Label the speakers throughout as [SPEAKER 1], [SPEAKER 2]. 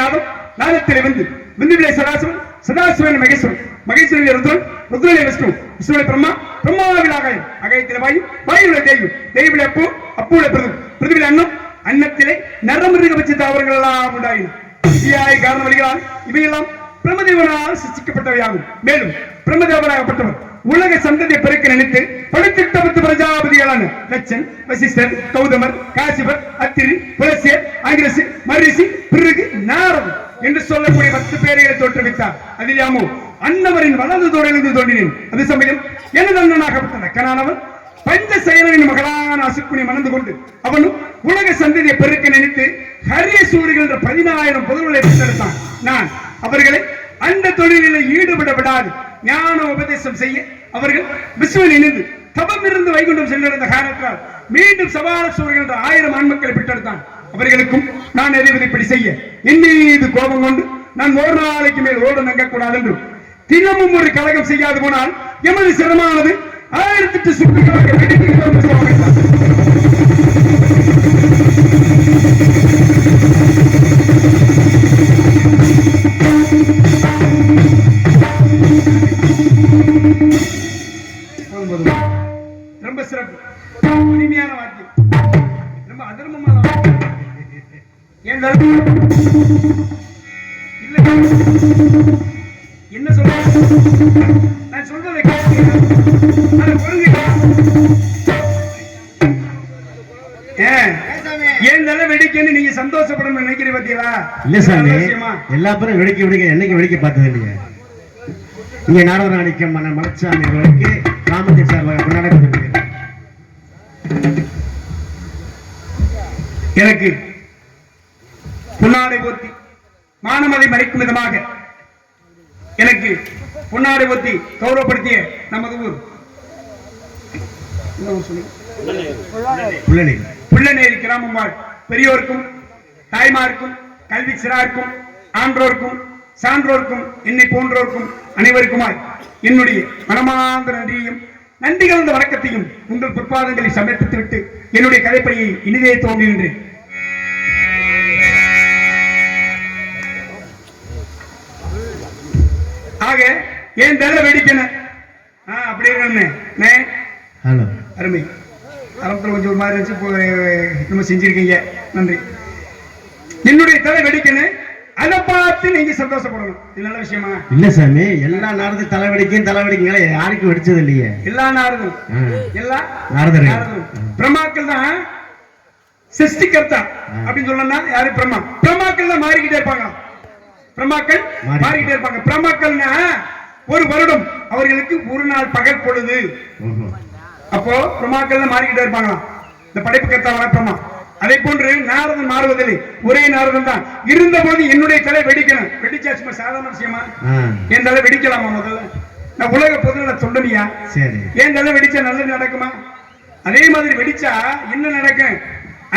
[SPEAKER 1] நாதம் நாதத்திலே வந்து விந்துவிலே சதாசிவன் சதாசிவன் மகேஸ்வரன் மகேஸ்வரன் ருத்ரன் ருத்ரனை விஷ்ணு விஷ்ணுவிலே பிரம்மா பிரம்மாவில் ஆகாயம் ஆகாயத்திலே வாயு வாயுவிலே தெய்வம் தெய்விலே அப்போ அப்போல பிருதிவிலே அன்னம் அன்னத்திலே நரமிருக பட்ச தாவரங்கள் எல்லாம் உண்டாயின காரண வழிகளால் இவையெல்லாம் பிரம்மதேவனால் சிருஷ்டிக்கப்பட்டவையாகும். மேலும் பிரம்மதேவனாகப்பட்டவர் உலக சந்ததியை பெருக்க நினைத்து படுத்திட்ட பிரஜாபதிகளான லட்சன் வசிஷ்டர் கௌதமர் காசிபர் அத்திரி புலசியர் ஆங்கிரசி மரிசி பிறகு நாரதன் என்று சொல்லக்கூடிய 10 பேர்களை தோற்றுவித்தார். அதிலாமோ அன்னவரின் வலது தோழிலிருந்து தோன்றினேன். அது சமயம் எனது அண்ணனாகப்பட்ட லக்கனானவன் பஞ்சசயனின் மகளான அசுக்குனை மணந்து கொண்டு அவனும் உலக சந்ததியை பெருக்க நினைத்து ஹரிய சூரியர்கள் 10,000 புதல்களை பெற்றெடுத்தான். நான் அவர்களை அந்த தொழிலில் ஈடுபட விடாது ஞான உபதேசம் செய்ய அவர்கள் விஸ்வன் இணைந்து தபம் இருந்து வைகுண்டம் சென்றிருந்த காரணத்தால் மீண்டும் சவால சூரியர்கள் 1000 ஆண்மக்களை பெற்றெடுத்தான். அவர்களுக்கும் நான் அறிவதை இப்படி செய்ய என் மீது கோபம் கொண்டு நான் ஒரு நாளைக்கு மேல் ஓட நங்கக்கூடாது என்றும் தினமும் ஒரு கலகம் செய்யாது போனால் எமது சிரமானது 1008 சுற்றுகளாக ரொம்ப சிறப்பு இனிமையான வாக்கியம் ரொம்ப அதர்மமான வாக்கியம் என்ன சொல்ற நான் சொல்றதை ஏன் தலை வெடிக்கன்னு நீங்க சந்தோஷப்படணும் நினைக்கிறீங்க பாத்தீங்களா?
[SPEAKER 2] இல்ல சாமி, எல்லா பேரும் வெடிக்க வெடிக்க என்னைக்கு வெடிக்க பார்த்தது இல்லையா? இங்க நாடகராணிக்கம் மலைச்சாமி அவர்களுக்கு கிராமத்தின் சார்பாக கொண்டாடப்படுகிறது.
[SPEAKER 1] எனக்கு பொன்னாடை போத்தி மானமதை மறைக்கும் விதமாக எனக்கு பொன்னாடை போத்தி கௌரவப்படுத்திய நமது ஊர் புள்ளநேரி கிராமம் வாழ் பெரியோருக்கும் தாய்மாருக்கும் கல்வி சிறாருக்கும் ஆன்றோருக்கும் சான்றோருக்கும் என்னை போன்றோருக்கும் அனைவருக்குமாய் என்னுடைய மனமார்ந்த நன்றியையும் நன்றி கலந்த வணக்கத்தையும் உங்கள் பொற்பாதங்களை சமர்ப்பித்து விட்டு என்னுடைய கதைப்பணியை இனிதே தோன்றுகின்றேன். ஆக ஏன் தலை வெடிக்கணும் அப்படி அருமை ஆரம்பத்தில் கொஞ்சம் ஒரு மாதிரி இருந்துச்சு, நம்ம செஞ்சிருக்கீங்க, நன்றி. என்னுடைய தலை வெடிக்கணும், அதை பார்த்து நீங்க சந்தோஷப்படணும். இது நல்ல விஷயமா?
[SPEAKER 2] இல்ல சாமி, எல்லா நாரதும் தலைவடிக்கீங்களே, யாருக்கும் வெடிச்சது இல்லையே.
[SPEAKER 1] எல்லா நாரதும் எல்லா நாரதரும் பிரம்மாக்கள் தான் சிருஷ்டிகர்த்தா அப்படின்னு சொல்லணும்னா யாரு? பிரம்மாக்கள் தான் மாறிக்கிட்டே இருப்பாங்க. பிரம்மாக்கள் மாறிக்கிட்டே இருப்பாங்க. பிரம்மாக்கள்னா ஒரு வருடம் அவர்களுக்கு ஒரு நாள் பகல் பொழுது. அப்போ பிரம்மாக்கள் தான் மாறிக்கிட்டே இருப்பாங்க. இந்த படைப்பு கர்த்தாவான பிரம்மா. அதே போன்று நாரதன் மாறுவதில்லை, ஒரே நாரதன் தான். இருந்த போது என்னுடைய தலை வெடிக்கணும். வெடிச்சா சும்மா சாதாரண விஷயமா? என் தலை வெடிக்கலாமா? முதல்ல நான் உலக பொதுல சொல்லணியா? என் தலை வெடிச்சா நல்லது நடக்குமா? அதே மாதிரி வெடிச்சா என்ன நடக்கும்?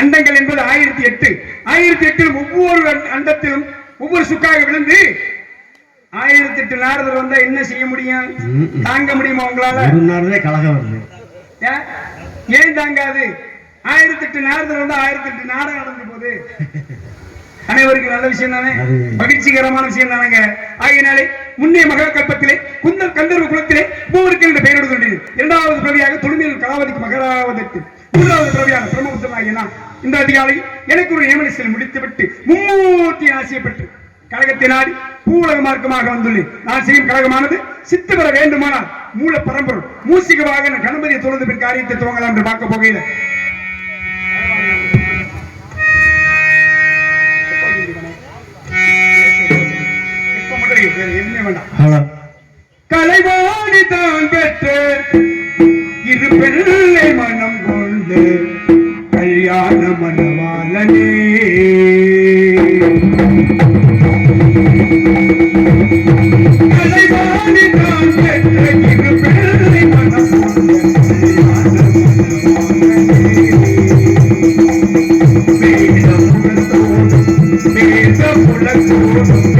[SPEAKER 1] அண்டங்கள் என்பது 1008. 1008 ஒவ்வொரு அண்டத்திலும் ஒவ்வொரு சுக்காக விழுந்து 1008 நாரதர் வந்தா என்ன செய்ய முடியும்? தாங்க முடியுமா உங்களால?
[SPEAKER 2] ஒரு நாரதே கலகம் வருது.
[SPEAKER 1] ஏன் தாங்காது? 1008 நாரதர் வந்தா 1008 நாடகம் நடந்து போகுது. அனைவருக்கும் நல்ல விஷயம் தானே, மகிழ்ச்சிகரமான விஷயம் தானங்க. ஆகையினாலே முன்னே மகா கல்பத்திலே குந்தல் கந்தர்வ குலத்திலே மூவருக்கு என்ற பெயரோடு கொண்டது. இரண்டாவது பிறவியாக தொழுமையில் கலாவதிக்கு மகராவதற்கு, மூன்றாவது பிறவியாக பிரம்மபுத்திரனாகிய நான் இந்த அதிகாலையில் எனக்கு ஒரு நியமனத்தில் முடித்துவிட்டு மும்மூர்த்தி ஆசையை பெற்று கழகத்தை நாடி பூவுலக மார்க்கமாக வந்துள்ளேன். நான் செய்யும் கழகமானது சித்து பெற வேண்டுமானால் மூல பரம்பொருள் மூசிகமாக கணபதியை தொழுது பின் காரியத்தை துவங்கலாம் என்று பார்க்க போகையில கலைவாணி தான் பெற்ற இரு பிள்ளை மனம் கொண்டு கல்யாண மனவாளனே கலைவாணி தான் பெற்ற இரு பிள்ளை மனம் கொண்டு வேத புலத்தோடும் வேத புலத்தோடும்